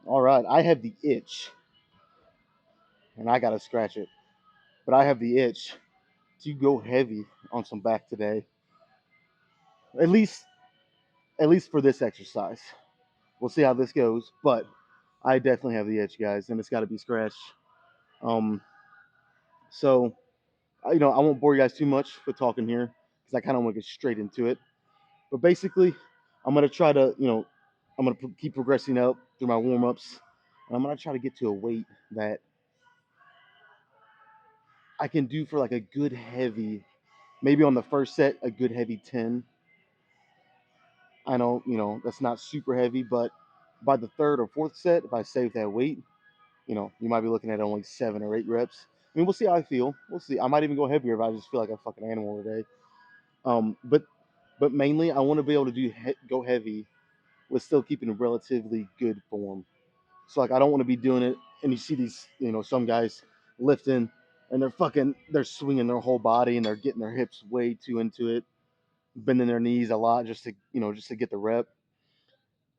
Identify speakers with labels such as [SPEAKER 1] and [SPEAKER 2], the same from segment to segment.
[SPEAKER 1] All right, I have the itch, and I gotta scratch it. But I have the itch to go heavy on some back today. At least, at least for this exercise. We'll see how this goes, but I definitely have the itch, guys, and it's got to be scratched. Um, so I won't bore you guys too much with talking here because I kind of want to get straight into it. But basically, I'm gonna try to, I'm gonna keep progressing up through my warm ups, and I'm gonna try to get to a weight that I can do for like a good heavy, maybe on the first set, a good heavy 10. I know, that's not super heavy, but by the third or fourth set, if I save that weight, you might be looking at only 7 or 8 reps. I mean, we'll see how I feel. We'll see. I might even go heavier if I just feel like a fucking animal today. But mainly, I want to be able to go heavy with still keeping a relatively good form. So like, I don't want to be doing it, and you see these, some guys lifting, and they're swinging their whole body, and they're getting their hips way too into it, bending their knees a lot just to get the rep.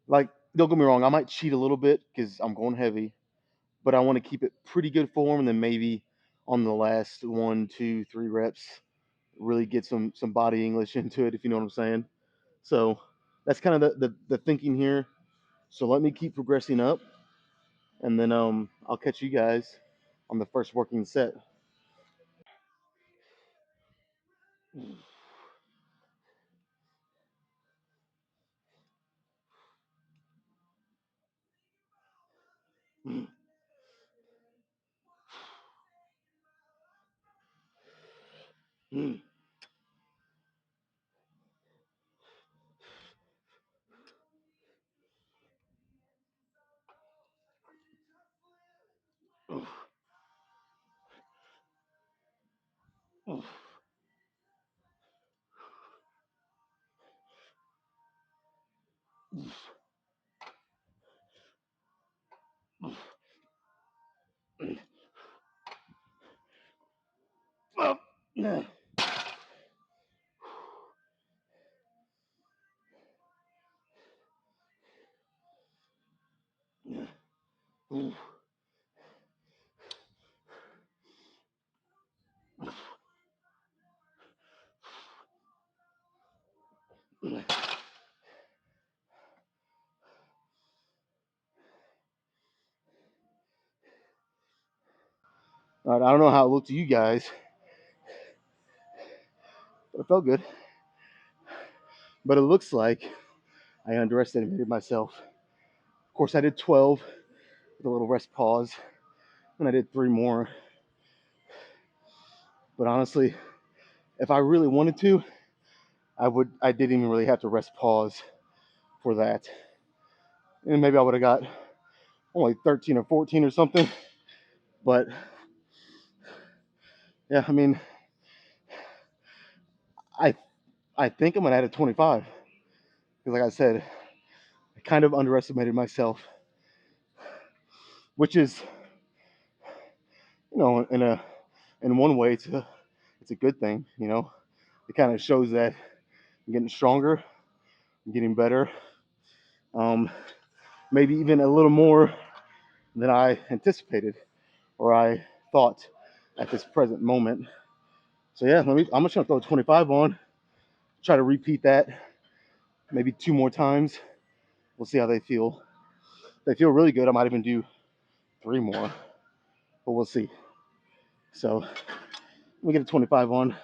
[SPEAKER 1] Like, don't get me wrong, I might cheat a little bit because I'm going heavy, but I want to keep it pretty good form, and then maybe on the last 1, 2, 3 reps, really get some body English into it, if you know what I'm saying. So that's kind of the thinking here. So let me keep progressing up, and then I'll catch you guys on the first working set. All right, I don't know how it looked to you guys, but it felt good. But it looks like I underestimated myself. Of course, I did 12 with a little rest pause, and I did 3 more. But honestly, if I really wanted to, I would. I didn't even really have to rest pause for that, and maybe I would have got only 13 or 14 or something. But yeah, I mean, I I think I'm gonna add a 25 because, like I said, I kind of underestimated myself, which is, in one way, it's a good thing. It kind of shows that I'm getting stronger, I'm getting better, um, maybe even a little more than I anticipated or I thought at this present moment. So yeah, I'm just gonna throw 25 on, try to repeat that maybe 2 more times. We'll see how they feel. If they feel really good, I might even do 3 more, but we'll see. So let me get a 25 on.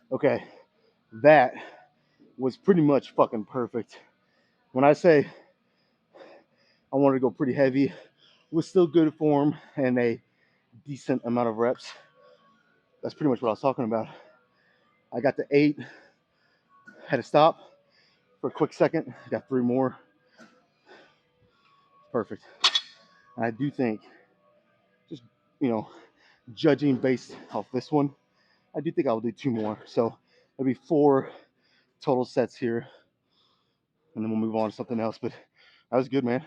[SPEAKER 1] Okay, that was pretty much fucking perfect. When I say I wanted to go pretty heavy, with still good form and a decent amount of reps, that's pretty much what I was talking about. I got to 8, had to stop for a quick second, got 3 more. Perfect. And I do think, just, you know, judging based off this one, I do think I'll do 2 more. So there'll be 4 total sets here, and then we'll move on to something else. But that was good, man.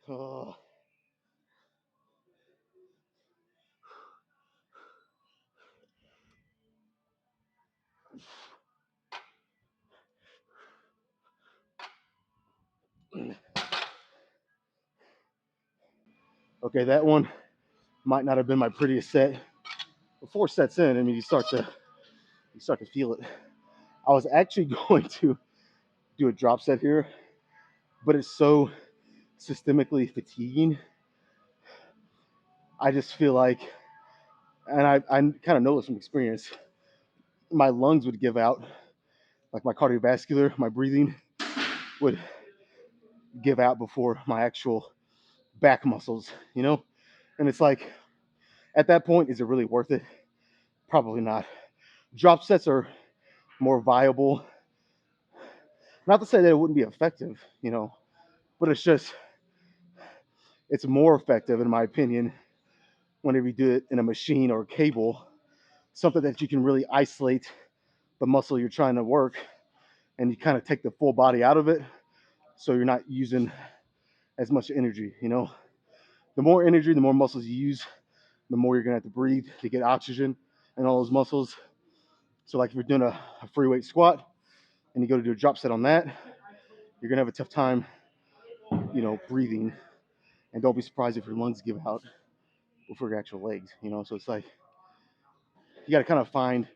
[SPEAKER 1] Oh. Okay, that one might not have been my prettiest set. But 4 sets in, I mean, you start to feel it. I was actually going to do a drop set here, but it's so systemically fatiguing. I just feel like, and I kind of know this from experience, my lungs would give out, like my cardiovascular, my breathing would give out before my actual back muscles, you know? And it's like, at that point, is it really worth it? Probably not. Drop sets are more viable. Not to say that it wouldn't be effective, you know, but it's more effective, in my opinion, whenever you do it in a machine or a cable, something that you can really isolate the muscle you're trying to work and you kind of take the full body out of it so you're not using as much energy, you know. The more energy, the more muscles you use, the more you're gonna have to breathe to get oxygen and all those muscles. So like if you're doing a free weight squat and you go to do a drop set on that, you're gonna have a tough time, you know, breathing. And don't be surprised if your lungs give out before your actual legs, you know. So it's like you gotta kind of find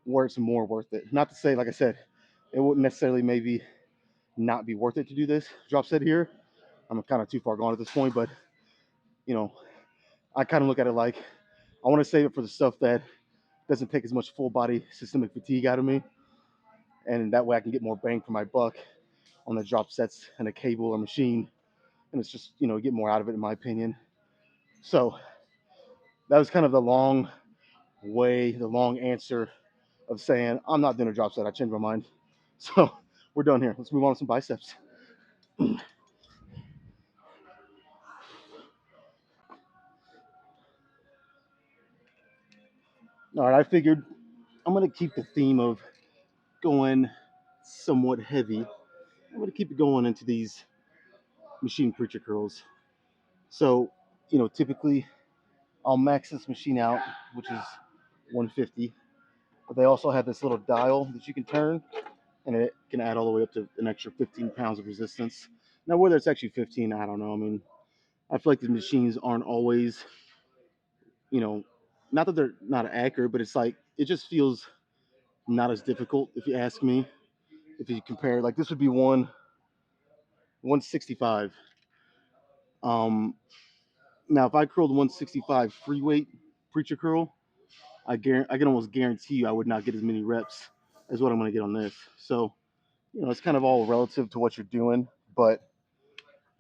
[SPEAKER 1] where it's more worth it. Not to say, like I said, it wouldn't necessarily maybe not be worth it to do this drop set here. I'm kind of too far gone at this point, but you know, I kind of look at it like I want to save it for the stuff that doesn't take as much full body systemic fatigue out of me, and that way I can get more bang for my buck on the drop sets and a cable or machine, and it's just, you know, get more out of it in my opinion. So that was kind of the long way, the long answer of saying I'm not doing a drop set. I changed my mind. So we're done here. Let's move on to some biceps. All right, I figured I'm gonna keep the theme of going somewhat heavy. I'm gonna keep it going into these machine preacher curls. So, typically I'll max this machine out, which is 150. But they also have this little dial that you can turn, and it can add all the way up to an extra 15 pounds of resistance. Now, whether it's actually 15, I don't know. I mean, I feel like the machines aren't always, you know, not that they're not accurate, but it's like it just feels not as difficult if you ask me. If you compare, like this would be 165. Um, Now if I curled 165 free weight preacher curl, I can almost guarantee you I would not get as many reps as what I'm going to get on this. So it's kind of all relative to what you're doing. But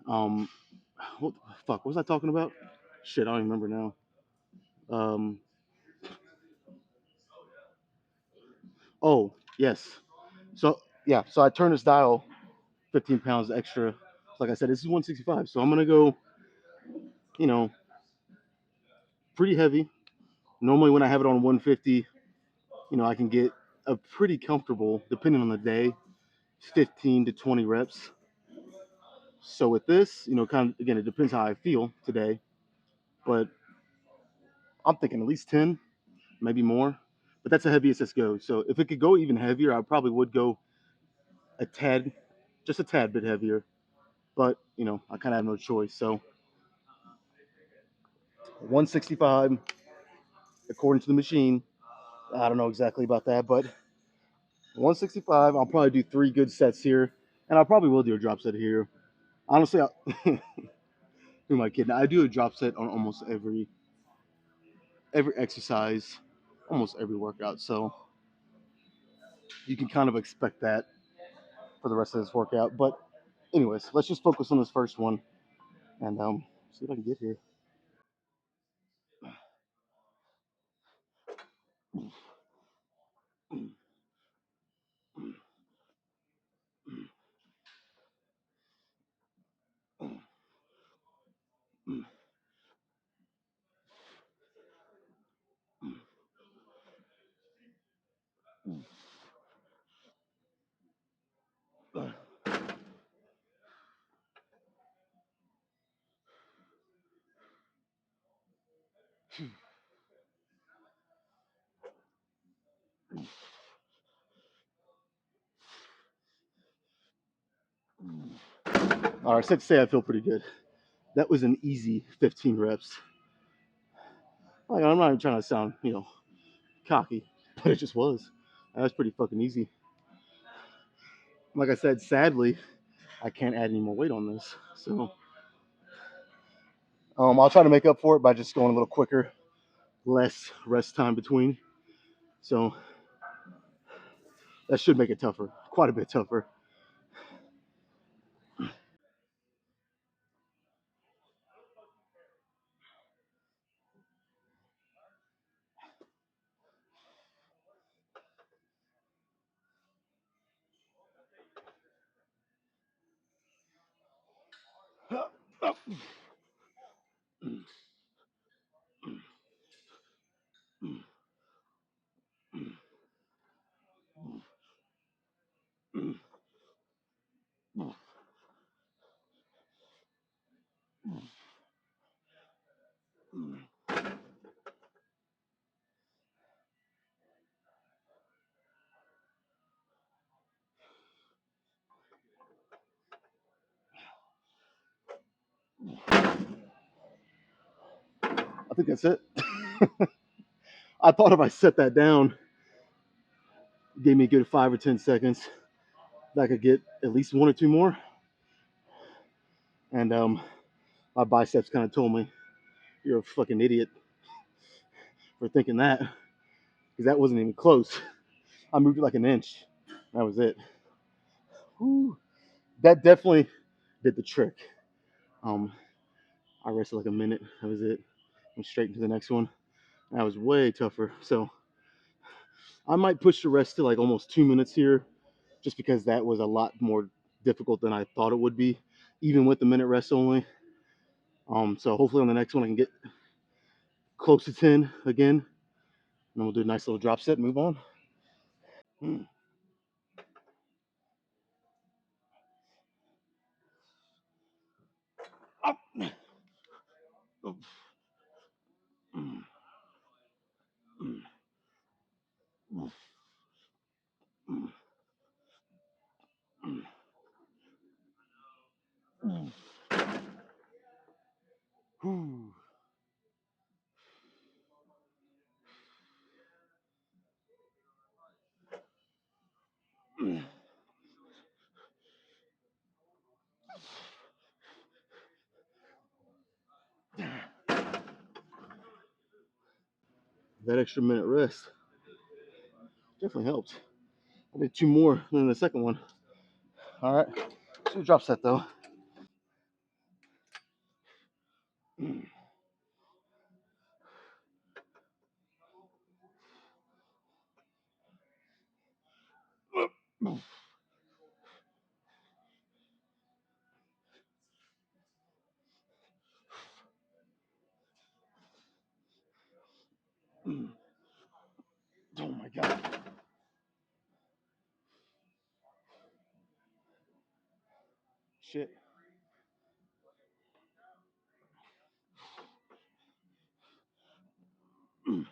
[SPEAKER 1] um, what the fuck? What was I talking about? Shit, I don't even remember now. Um, oh yes. So yeah, so I turned this dial 15 pounds extra. Like I said, this is 165. So I'm gonna go, you know, pretty heavy. Normally when I have it on 150, I can get a pretty comfortable, depending on the day, 15 to 20 reps. So with this, kind of again, it depends how I feel today, but I'm thinking at least 10, maybe more. But that's the heaviest this goes. So if it could go even heavier, I probably would go a tad, just a tad bit heavier. But I kind of have no choice. So 165, according to the machine. I don't know exactly about that, but 165. I'll probably do 3 good sets here, and I probably will do a drop set here. Honestly, who am I kidding? I do a drop set on almost every exercise, almost every workout. So you can kind of expect that for the rest of this workout. But anyways, let's just focus on this first one and see what I can get here. All right, safe to say I feel pretty good. That was an easy 15 reps. Like, I'm not even trying to sound, cocky, but it just was. That was pretty fucking easy. Like I said, sadly, I can't add any more weight on this. So I'll try to make up for it by just going a little quicker, less rest time between. So that should make it tougher, quite a bit tougher. I think that's it. I thought if I set that down, it gave me a good 5 or 10 seconds, that I could get at least 1 or 2 more. And my biceps kind of told me, "You're a fucking idiot for thinking that," because that wasn't even close. I moved it like an inch. That was it. Whew. That definitely did the trick. Um, I rested like a minute. That was it. Went straight into the next one. That was way tougher. So I might push the rest to like almost 2 minutes here, just because that was a lot more difficult than I thought it would be, even with the minute rest only. So hopefully on the next one I can get close to 10 again, and then we'll do a nice little drop set and move on. Mm. Up. Mm. Mm. Mm. Mm. Mm. Whew. Mm. That extra minute rest definitely helped. I did two more than the second one. All right, so drop set though. Mm. Mm. Oh my god. Shit. Mm.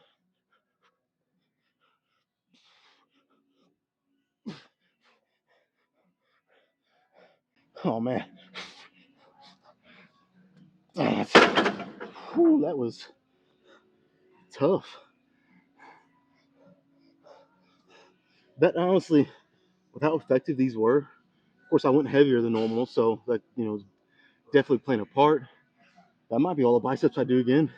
[SPEAKER 1] Oh man. Whew, that was tough. That honestly, with how effective these were, of course I went heavier than normal, so that definitely playing a part. That might be all the biceps I do again.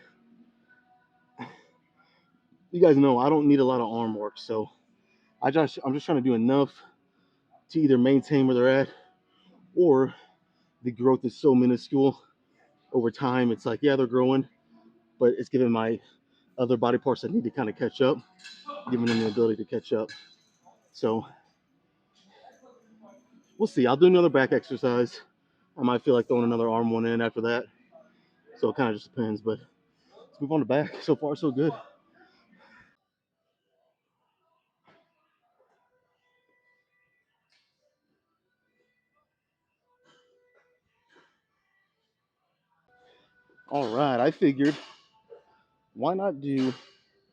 [SPEAKER 1] You guys know I don't need a lot of arm work, so I'm just trying to do enough to either maintain where they're at, or the growth is so minuscule over time. It's like, yeah, they're growing, but it's giving my other body parts that need to kind of catch up, giving them the ability to catch up. So we'll see. I'll do another back exercise. I might feel like throwing another arm one in after that. So it kind of just depends. But let's move on to back. So far, so good. All right. I figured, why not do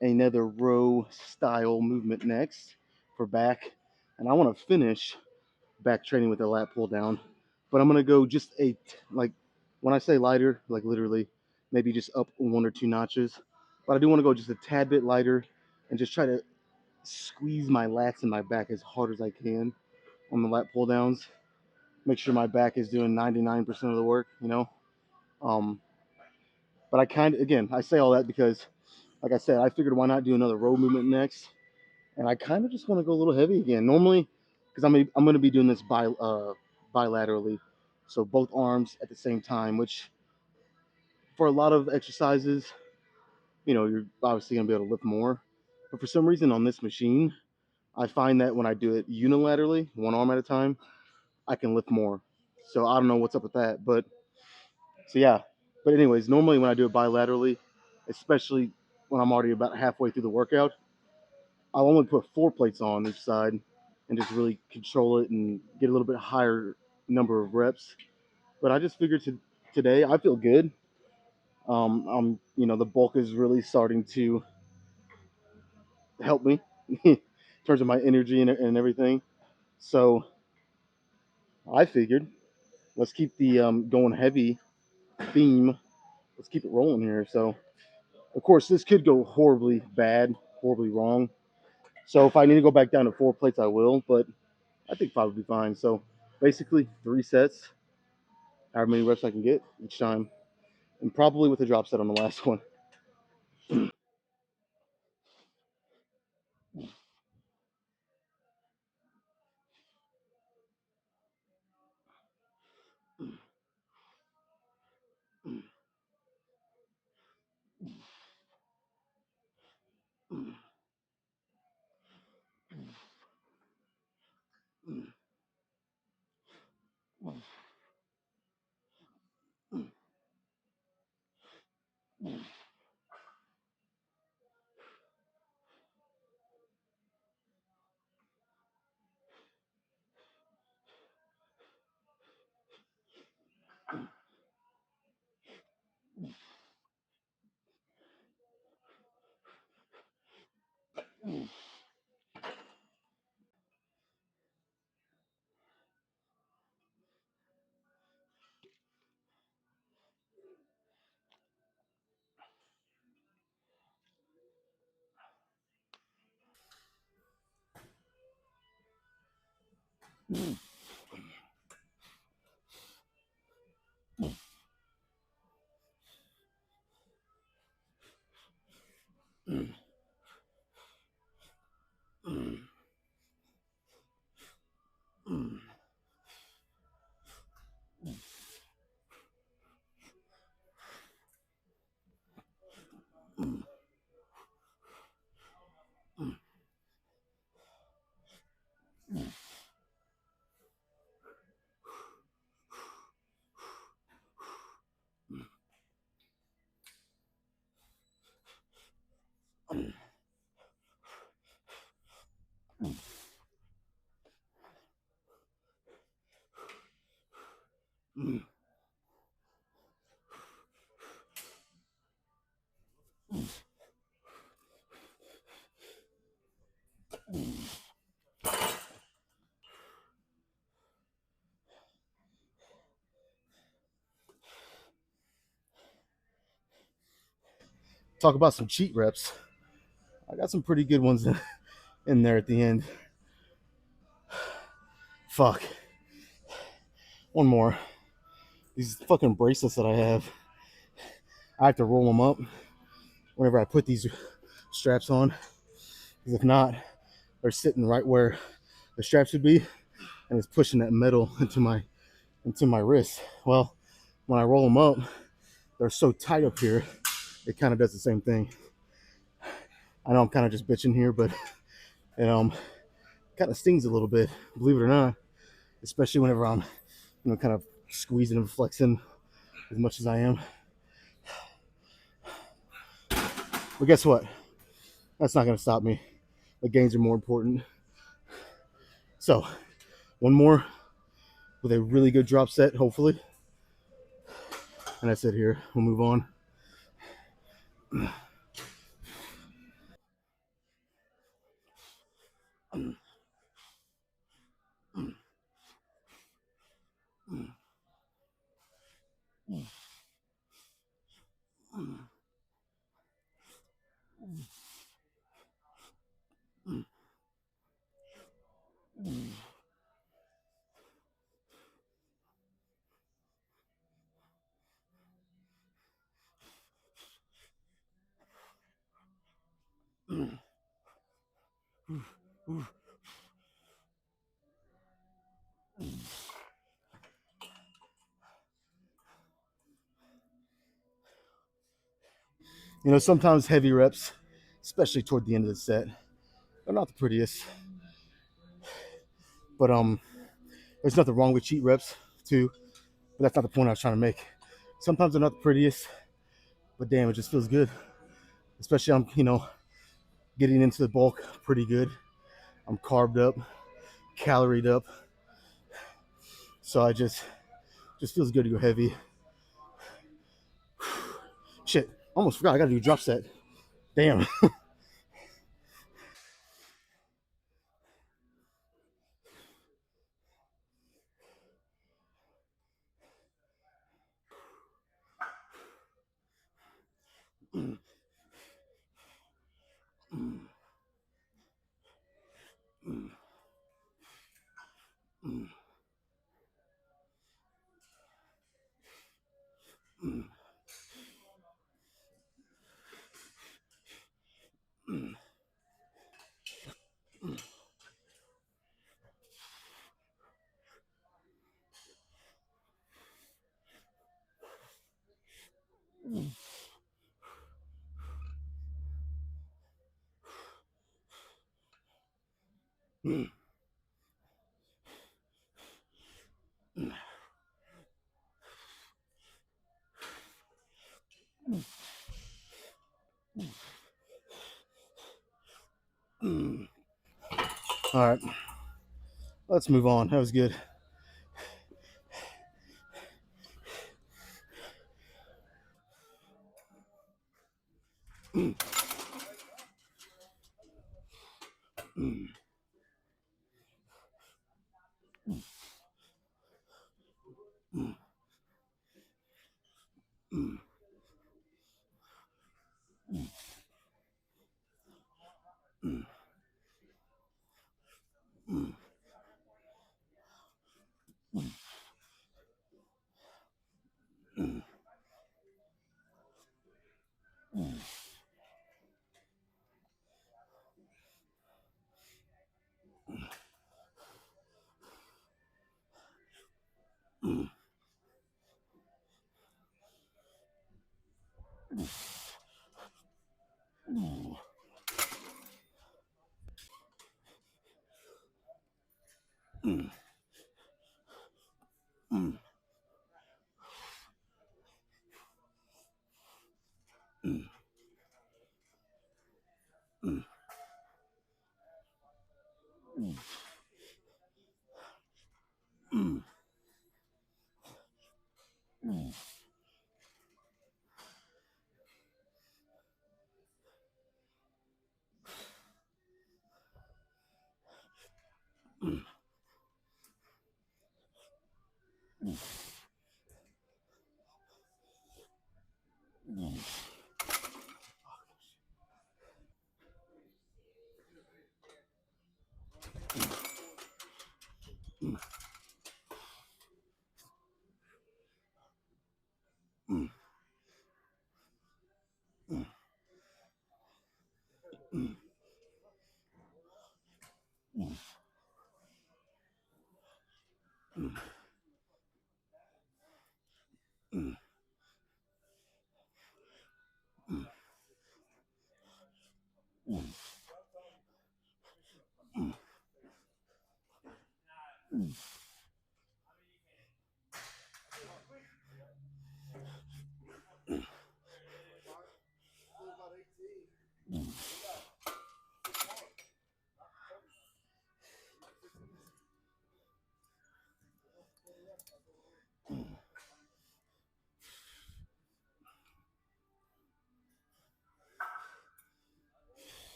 [SPEAKER 1] another row style movement next for back? And I want to finish back training with a lat pull down, but I'm gonna go just like, when I say lighter, like literally maybe just up one or two notches. But I do want to go just a tad bit lighter and just try to squeeze my lats and my back as hard as I can on the lat pull downs. Make sure my back is doing 99% of the work. Um, but I kind of, again, I say all that because, like I said, I figured why not do another row movement next, and I kind of just want to go a little heavy again. Normally, because I'm going to be doing this bilaterally, so both arms at the same time. Which for a lot of exercises, you're obviously going to be able to lift more. But for some reason on this machine, I find that when I do it unilaterally, one arm at a time, I can lift more. So I don't know what's up with that, but so yeah. But anyways, normally when I do it bilaterally, especially when I'm already about halfway through the workout, I'll only put 4 plates on each side and just really control it and get a little bit higher number of reps. But I just figured today I feel good. The bulk is really starting to help me in terms of my energy and everything. So I figured let's keep the going heavy theme. Let's keep it rolling here. So of course this could go horribly bad, horribly wrong. So if I need to go back down to 4 plates, I will. But I think 5 would be fine. So basically 3 sets, however many reps I can get each time, and probably with a drop set on the last one. Talk about some cheat reps. I got some pretty good ones in there at the end. Fuck. One more. These fucking bracelets that I have to roll them up whenever I put these straps on. Because if not, they're sitting right where the strap should be, and it's pushing that metal into my wrist. Well, when I roll them up, they're so tight up here, it kind of does the same thing. I know I'm kind of just bitching here, but it kind of stings a little bit, believe it or not, especially whenever I'm kind of squeezing and flexing as much as I am. But guess what? That's not going to stop me. The gains are more important. So, one more with a really good drop set, hopefully. And that's it here. We'll move on. Sometimes heavy reps, especially toward the end of the set, they're not the prettiest. But there's nothing wrong with cheat reps too. But that's not the point I was trying to make. Sometimes they're not the prettiest, but damn, it just feels good. Especially I'm getting into the bulk pretty good. I'm carbed up, caloried up, so I just feels good to go heavy. Shit, almost forgot I gotta do drop set. Damn. All right, let's move on. That was good. Mm, mm, mm, mm, mm, mm, mm, mm, mm, mm. Mm, mm, mm, mm, mm, mm, mm, mm,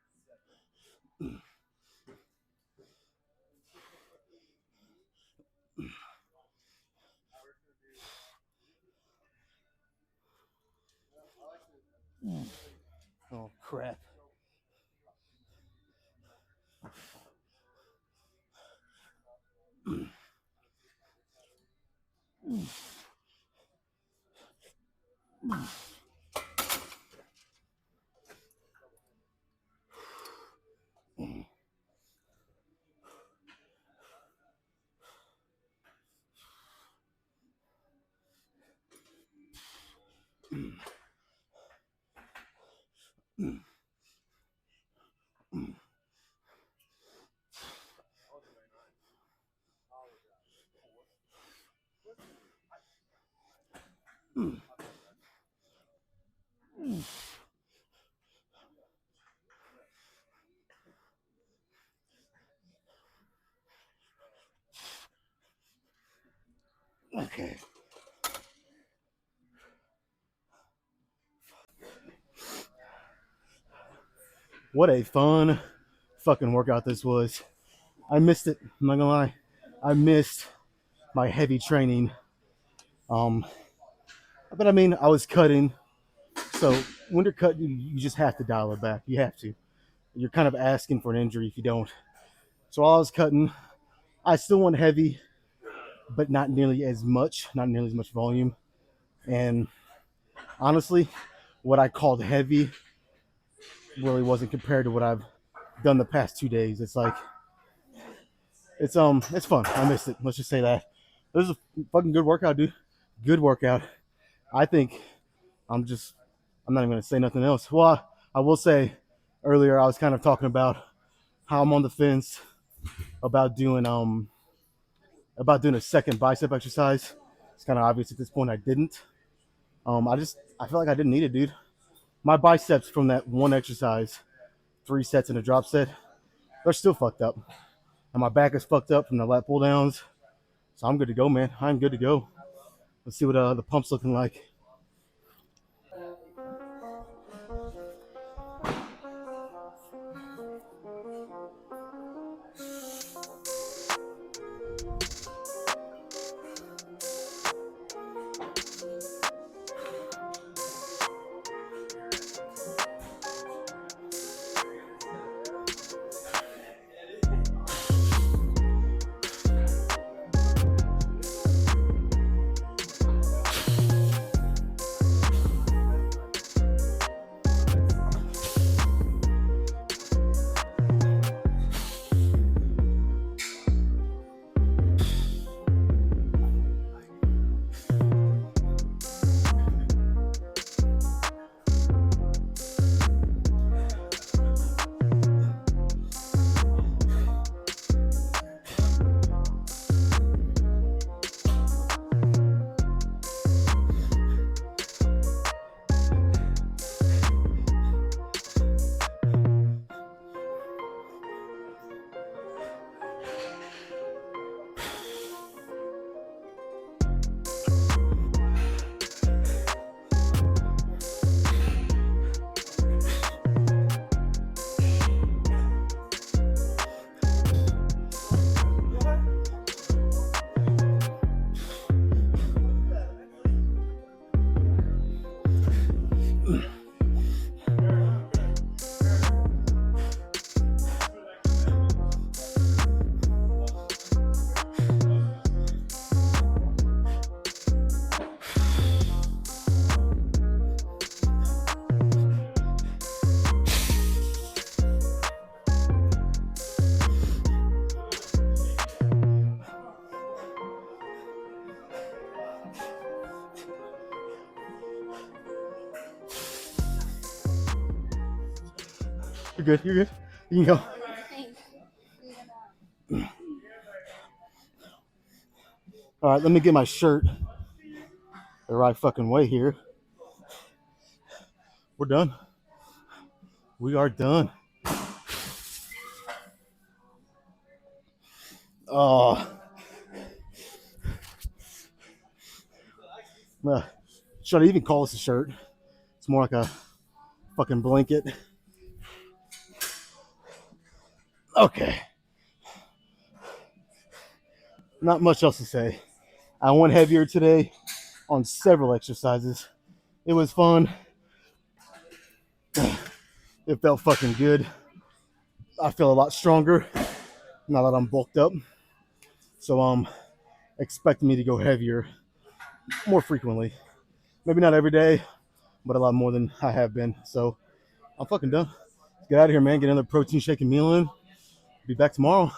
[SPEAKER 1] mm, mm. Oh crap. Okay. What a fun fucking workout this was. I missed it. I'm not gonna lie. I missed my heavy training. Um, but I mean, I was cutting. So when you're cutting, you just have to dial it back. You have to. You're kind of asking for an injury if you don't. So while I was cutting, I still went heavy, but not nearly as much, not nearly as much volume. And honestly, what I called heavy really wasn't compared to what I've done the past 2 days. It's like it's fun. I missed it. Let's just say that. It was a fucking good workout, dude. Good workout. I think I'm just I'm not even gonna say nothing else. Well, I will say earlier I was kind of talking about how I'm on the fence about doing a second bicep exercise. It's kind of obvious at this point I didn't. I feel like I didn't need it, dude. My biceps from that one exercise, 3 sets in a drop set, they're still fucked up, and my back is fucked up from the lat pull downs. So I'm good to go, man. I'm good to go. Let's see what the pump's looking like. You're good. You're good. You can go. All right, let me get my shirt the right fucking way here. We're done. We are done. Oh, should I even call this a shirt? It's more like a fucking blanket. Okay. Not much else to say. I went heavier today on several exercises. It was fun. It felt fucking good. I feel a lot stronger now that I'm bulked up. So expect me to go heavier more frequently. Maybe not every day, but a lot more than I have been. So I'm fucking done. Let's get out of here, man. Get another protein shake and meal in. Be back tomorrow.